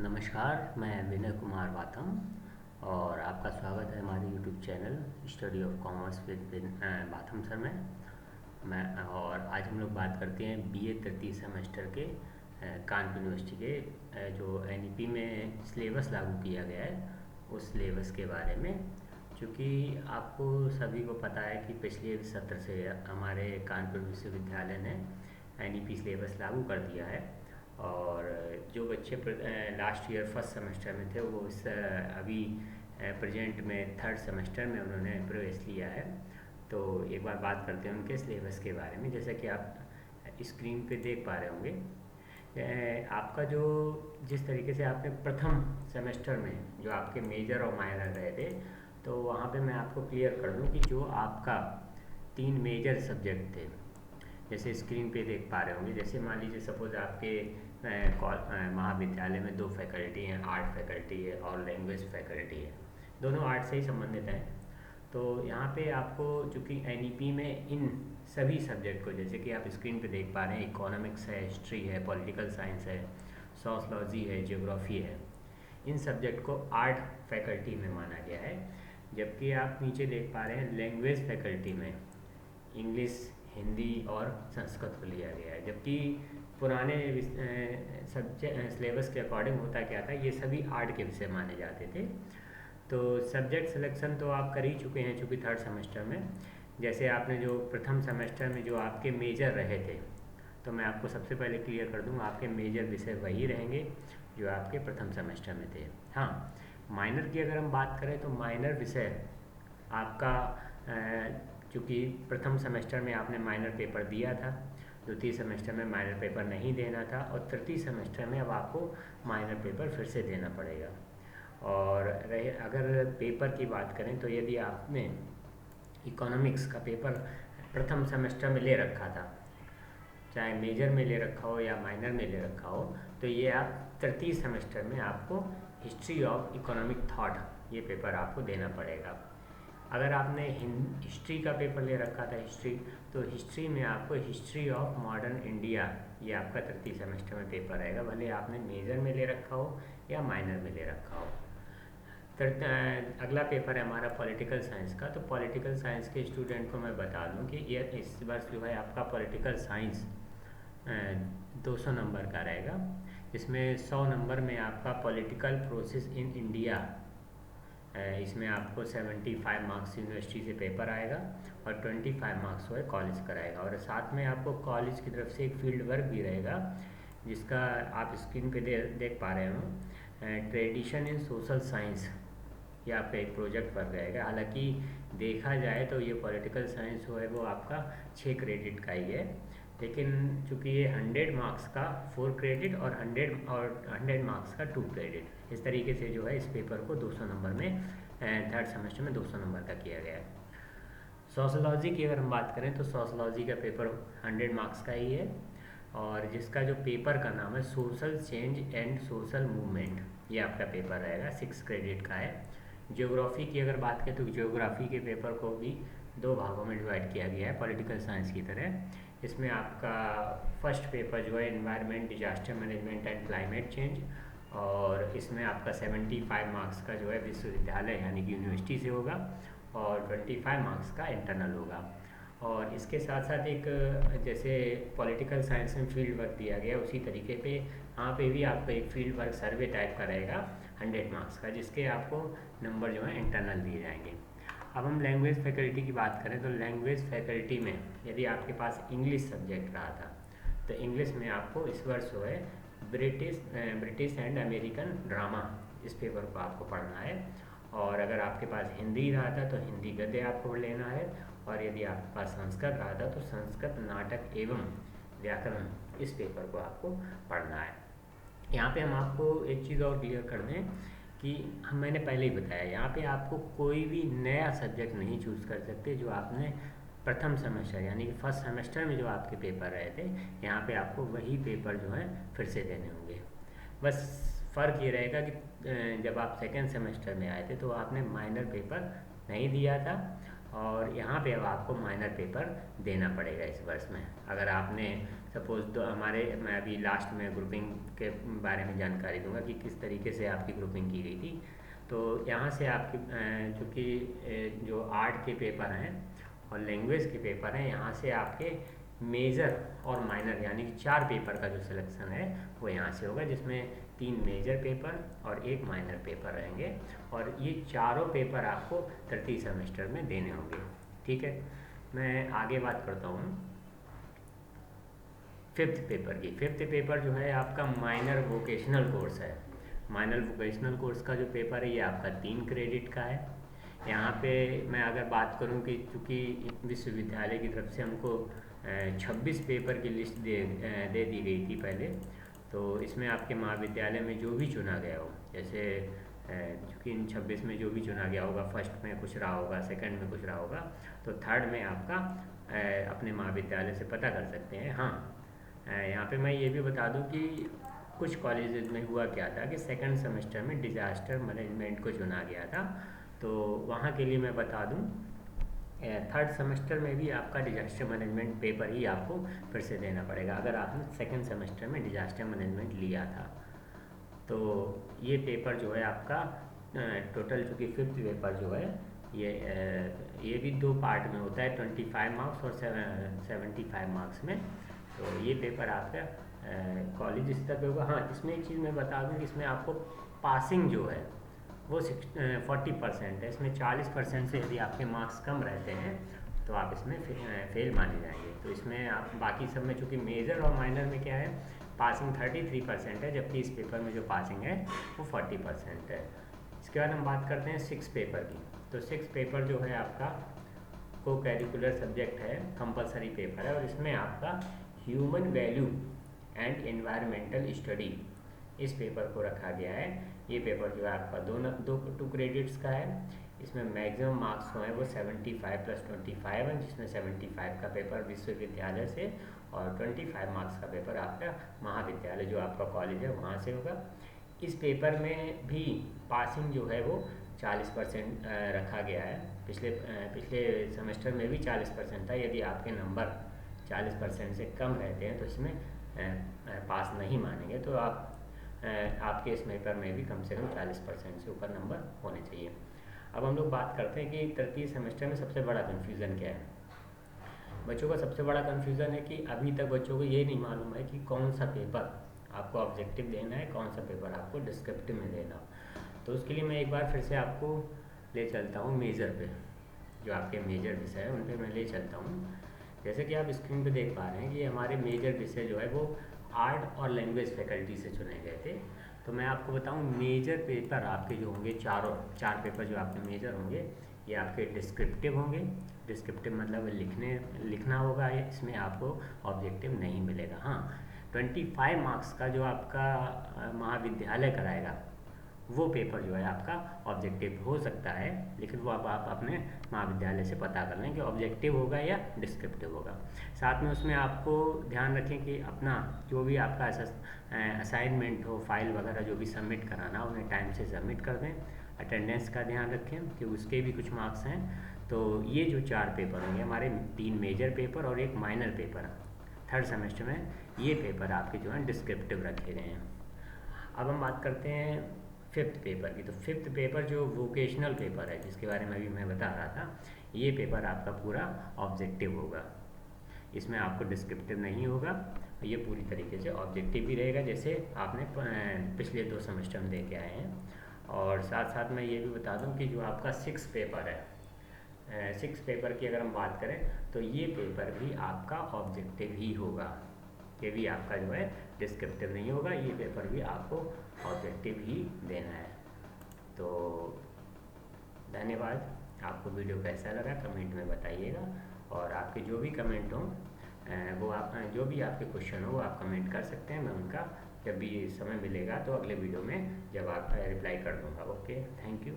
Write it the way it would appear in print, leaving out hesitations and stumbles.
नमस्कार, मैं विनय कुमार वातम और आपका स्वागत है हमारे YouTube channel study of commerce with वातम सर में। और आज हम लोग बात करते हैं बीए तृतीय सेमेस्टर के कानपुर यूनिवर्सिटी के जो एनईपी में सिलेबस लागू किया गया है उस सिलेबस के बारे में। क्योंकि आपको सभी को पता है कि पिछले सत्र से हमारे कानपुर विश्वविद्यालय ने एनईपी सिलेबस लागू कर दिया है और जो बच्चे लास्ट ईयर फर्स्ट सेमेस्टर में थे वो अभी प्रेजेंट में थर्ड सेमेस्टर में उन्होंने प्रवेश लिया है। तो एक बार बात करते हैं उनके सिलेबस के बारे में। जैसा कि आप स्क्रीन पे देख पा रहे होंगे, आपका जो जिस तरीके से आपने प्रथम सेमेस्टर में जो आपके मेजर और माइनर रहे थे, तो वहाँ पे मैं आपको क्लियर कर दूँ कि जो आपका 3 मेजर सब्जेक्ट थे, जैसे स्क्रीन पे देख पा रहे होंगे, जैसे मान लीजिए सपोज आपके महाविद्यालय में 2 फैकल्टी हैं, आर्ट फैकल्टी है और लैंग्वेज फैकल्टी है, दोनों आर्ट से ही संबंधित हैं। तो यहाँ पे आपको चूँकि एनईपी में इन सभी सब्जेक्ट को, जैसे कि आप स्क्रीन पे देख पा रहे हैं, इकोनॉमिक्स है, हिस्ट्री है, पॉलिटिकल साइंस है, सोशलॉजी है, ज्योग्राफी है, इन सब्जेक्ट को आर्ट फैकल्टी में माना गया है। जबकि आप नीचे देख पा रहे हैं लैंग्वेज फैकल्टी में इंग्लिश, हिंदी और संस्कृत को लिया गया है। जबकि पुराने सब्जेक्ट सिलेबस के अकॉर्डिंग होता क्या था, ये सभी आर्ट के विषय माने जाते थे। तो सब्जेक्ट सिलेक्शन तो आप कर ही चुके हैं चूँकि थर्ड सेमेस्टर में। जैसे आपने जो प्रथम सेमेस्टर में जो आपके मेजर रहे थे, तो मैं आपको सबसे पहले क्लियर कर दूँ, आपके मेजर विषय वही रहेंगे जो आपके प्रथम सेमेस्टर में थे। हाँ, माइनर की अगर हम बात करें तो माइनर विषय आपका चूँकि प्रथम सेमेस्टर में आपने माइनर पेपर दिया था, द्वितीय सेमेस्टर में माइनर पेपर नहीं देना था और तृतीय सेमेस्टर में अब आपको माइनर पेपर फिर से देना पड़ेगा। और अगर पेपर की बात करें तो यदि आपने इकोनॉमिक्स का पेपर प्रथम सेमेस्टर में ले रखा था, चाहे मेजर में ले रखा हो या माइनर में ले रखा हो, तो ये आप तृतीय सेमेस्टर में आपको हिस्ट्री ऑफ इकोनॉमिक थॉट ये पेपर आपको देना पड़ेगा। अगर आपने हिस्ट्री का पेपर ले रखा था तो हिस्ट्री में आपको हिस्ट्री ऑफ मॉडर्न इंडिया ये आपका तृतीय सेमेस्टर में पेपर आएगा, भले आपने मेजर में ले रखा हो या माइनर में ले रखा हो। अगला पेपर है हमारा पॉलिटिकल साइंस का। तो पॉलिटिकल साइंस के स्टूडेंट को मैं बता दूं कि ये इस वर्ष जो है आपका पॉलिटिकल साइंस 200 नंबर का रहेगा। इसमें 100 नंबर में आपका पॉलिटिकल प्रोसेस इन इंडिया, इसमें आपको 75 मार्क्स यूनिवर्सिटी से पेपर आएगा और 25 मार्क्स वो कॉलेज कराएगा। और साथ में आपको कॉलेज की तरफ से एक फील्ड वर्क भी रहेगा, जिसका आप स्क्रीन पे देख पा रहे हो, ट्रेडिशन इन सोशल साइंस, ये आपका एक प्रोजेक्ट वर्क रहेगा। हालांकि देखा जाए तो ये पॉलिटिकल साइंस जो है वो आपका 6 क्रेडिट का ही है, लेकिन चूँकि ये 100 मार्क्स का 4 क्रेडिट और 100 मार्क्स का 2 क्रेडिट, इस तरीके से जो है इस पेपर को 200 नंबर में थर्ड सेमेस्टर में 200 नंबर का किया गया है। सोशलॉजी की अगर हम बात करें तो सोशलॉजी का पेपर 100 मार्क्स का ही है और जिसका जो पेपर का नाम है social change and social movement, ये आपका पेपर रहेगा, 6 क्रेडिट का है। ज्योग्राफी की अगर बात करें तो ज्योग्राफी के पेपर को भी 2 भागों में डिवाइड किया गया है पॉलिटिकल साइंस की तरह। इसमें आपका फर्स्ट पेपर जो है environment, disaster management and climate change, और इसमें आपका 75 मार्क्स का जो है विश्वविद्यालय यानी कि यूनिवर्सिटी से होगा और 25 मार्क्स का इंटरनल होगा। और इसके साथ साथ एक जैसे पॉलिटिकल साइंस में फील्ड वर्क दिया गया, उसी तरीके पे यहाँ पे भी आपको एक फील्ड वर्क सर्वे टाइप का रहेगा 100 मार्क्स का, जिसके आपको नंबर जो है इंटरनल दिए जाएंगे। अब हम लैंग्वेज फैकल्टी की बात करें तो लैंग्वेज फैकल्टी में यदि आपके पास इंग्लिश सब्जेक्ट रहा था तो इंग्लिश में आपको इस वर्ष जो है ब्रिटिश एंड अमेरिकन ड्रामा, इस पेपर को आपको पढ़ना है। और अगर आपके पास हिंदी रहा था तो हिंदी गद्य आपको लेना है, और यदि आपके पास संस्कृत रहा था तो संस्कृत नाटक एवं व्याकरण, इस पेपर को आपको पढ़ना है। यहाँ पे हम आपको एक चीज़ और क्लियर कर दें कि मैंने पहले ही बताया, यहाँ पे आपको कोई भी नया सब्जेक्ट नहीं चूज़ कर सकते। जो आपने प्रथम सेमेस्टर यानी कि फर्स्ट सेमेस्टर में जो आपके पेपर रहे थे, यहाँ पे आपको वही पेपर जो है फिर से देने होंगे। बस फ़र्क ये रहेगा कि जब आप सेकेंड सेमेस्टर में आए थे तो आपने माइनर पेपर नहीं दिया था और यहाँ पे अब आपको माइनर पेपर देना पड़ेगा इस वर्ष में। अगर आपने सपोज तो मैं अभी लास्ट में ग्रुपिंग के बारे में जानकारी दूंगा कि किस तरीके से आपकी ग्रुपिंग की गई थी। तो यहाँ से आपकी चूँकि जो आर्ट के पेपर हैं और लैंग्वेज के पेपर हैं, यहाँ से आपके मेजर और माइनर यानी कि 4 पेपर का जो सिलेक्शन है वो यहाँ से होगा, जिसमें 3 मेजर पेपर और 1 माइनर पेपर रहेंगे, और ये चारों पेपर आपको तृतीय सेमेस्टर में देने होंगे। ठीक है, मैं आगे बात करता हूँ फिफ्थ पेपर की। फिफ्थ पेपर जो है आपका माइनर वोकेशनल कोर्स है। माइनर वोकेशनल कोर्स का जो पेपर है ये आपका 3 क्रेडिट का है। यहाँ पे मैं अगर बात करूँ कि चूँकि विश्वविद्यालय की तरफ से हमको 26 पेपर की लिस्ट दे दी गई थी पहले, तो इसमें आपके महाविद्यालय में जो भी चुना गया हो, जैसे चूँकि इन 26 में जो भी चुना गया होगा, फर्स्ट में कुछ रहा होगा, सेकंड में कुछ रहा होगा, तो थर्ड में आपका अपने महाविद्यालय से पता कर सकते हैं। हाँ, यहाँ पे मैं ये भी बता दूँ कि कुछ कॉलेजेस में हुआ क्या था कि सेकंड सेमेस्टर में डिज़ास्टर मैनेजमेंट को चुना गया था, तो वहाँ के लिए मैं बता दूँ थर्ड सेमेस्टर में भी आपका डिज़ास्टर मैनेजमेंट पेपर ही आपको फिर से देना पड़ेगा अगर आपने सेकंड सेमेस्टर में डिज़ास्टर मैनेजमेंट लिया था। तो ये पेपर जो है आपका टोटल, चूँकि फिफ्थ पेपर जो है ये भी 2 पार्ट में होता है, 25 मार्क्स और 75 मार्क्स में। तो ये पेपर आपका कॉलेज स्तर पे होगा। हाँ, इसमें एक चीज़ मैं बता दूँ कि इसमें आपको पासिंग जो है वो 40% है। इसमें 40% से यदि आपके मार्क्स कम रहते हैं तो आप इसमें फेल माने जाएंगे। तो इसमें आप बाकी सब में, चूँकि मेजर और माइनर में क्या है, पासिंग 33% है, जबकि इस पेपर में जो पासिंग है वो 40% है। इसके बाद हम बात करते हैं 6 पेपर की। तो 6 पेपर जो है आपका को करिकुलर सब्जेक्ट है, कंपलसरी पेपर है, और इसमें आपका human value and environmental study इस पेपर को रखा गया है। ये पेपर जो है आपका 2 क्रेडिट्स का है। इसमें मैक्सिमम मार्क्स जो है वो 75 + 25 है, जिसमें 75 का पेपर विश्वविद्यालय से और 25 मार्क्स का पेपर आपका महाविद्यालय जो आपका कॉलेज है वहाँ से होगा। इस पेपर में भी पासिंग जो है वो 40% रखा गया है। पिछले सेमेस्टर में भी 40% था। यदि आपके नंबर 40% से कम रहते हैं तो इसमें पास नहीं मानेंगे, तो आपके इस पेपर में भी कम से कम 40% से ऊपर नंबर होने चाहिए। अब हम लोग बात करते हैं कि तृतीय सेमेस्टर में सबसे बड़ा कन्फ्यूज़न क्या है। बच्चों का सबसे बड़ा कन्फ्यूज़न है कि अभी तक बच्चों को ये नहीं मालूम है कि कौन सा पेपर आपको ऑब्जेक्टिव देना है, कौन सा पेपर आपको डिस्क्रिप्टिव में देना। तो उसके लिए मैं एक बार फिर से आपको ले चलता हूँ मेजर पे, जो आपके मेजर विषय है उन पर मैं ले चलता हूँ। जैसे कि आप स्क्रीन पे देख पा रहे हैं कि हमारे मेजर विषय जो है वो आर्ट और लैंग्वेज फैकल्टी से चुने गए थे। तो मैं आपको बताऊं, मेजर पेपर आपके जो होंगे, 4 पेपर जो आपके मेजर होंगे, ये आपके डिस्क्रिप्टिव होंगे। डिस्क्रिप्टिव मतलब लिखना होगा, इसमें आपको ऑब्जेक्टिव नहीं मिलेगा। हाँ, 25 मार्क्स का जो आपका महाविद्यालय कराएगा वो पेपर जो है आपका ऑब्जेक्टिव हो सकता है, लेकिन वो आप अपने महाविद्यालय से पता कर लें कि ऑब्जेक्टिव होगा या डिस्क्रिप्टिव होगा। साथ में उसमें आपको ध्यान रखें कि अपना जो भी आपका असाइनमेंट हो, फाइल वगैरह जो भी सबमिट कराना उन्हें टाइम से सबमिट कर दें। अटेंडेंस का ध्यान रखें कि उसके भी कुछ मार्क्स हैं। तो ये जो 4 पेपर होंगे हमारे, 3 मेजर पेपर और 1 माइनर पेपर, थर्ड सेमेस्टर में ये पेपर आपके जो हैं डिस्क्रिप्टिव रखे गए हैं। अब हम बात करते हैं फिफ्थ पेपर की। तो फिफ्थ पेपर जो वोकेशनल पेपर है, जिसके बारे में अभी मैं बता रहा था, ये पेपर आपका पूरा ऑब्जेक्टिव होगा। इसमें आपको डिस्क्रिप्टिव नहीं होगा, ये पूरी तरीके से ऑब्जेक्टिव भी रहेगा, जैसे आपने पिछले 2 सेमेस्टर में दे के आए हैं। और साथ साथ मैं ये भी बता दूं कि जो आपका 6 पेपर है, 6 पेपर की अगर हम बात करें तो ये पेपर भी आपका ऑब्जेक्टिव ही होगा। ये भी आपका जो है डिस्क्रिप्टिव नहीं होगा, ये पेपर भी आपको ऑब्जेक्टिव ही देना है। तो धन्यवाद। आपको वीडियो कैसा लगा कमेंट में बताइएगा, और आपके जो भी कमेंट हों वो आप जो भी आपके क्वेश्चन हो वो आप कमेंट कर सकते हैं। मैं उनका जब भी समय मिलेगा तो अगले वीडियो में जब आप रिप्लाई कर दूँगा। Okay, thank you.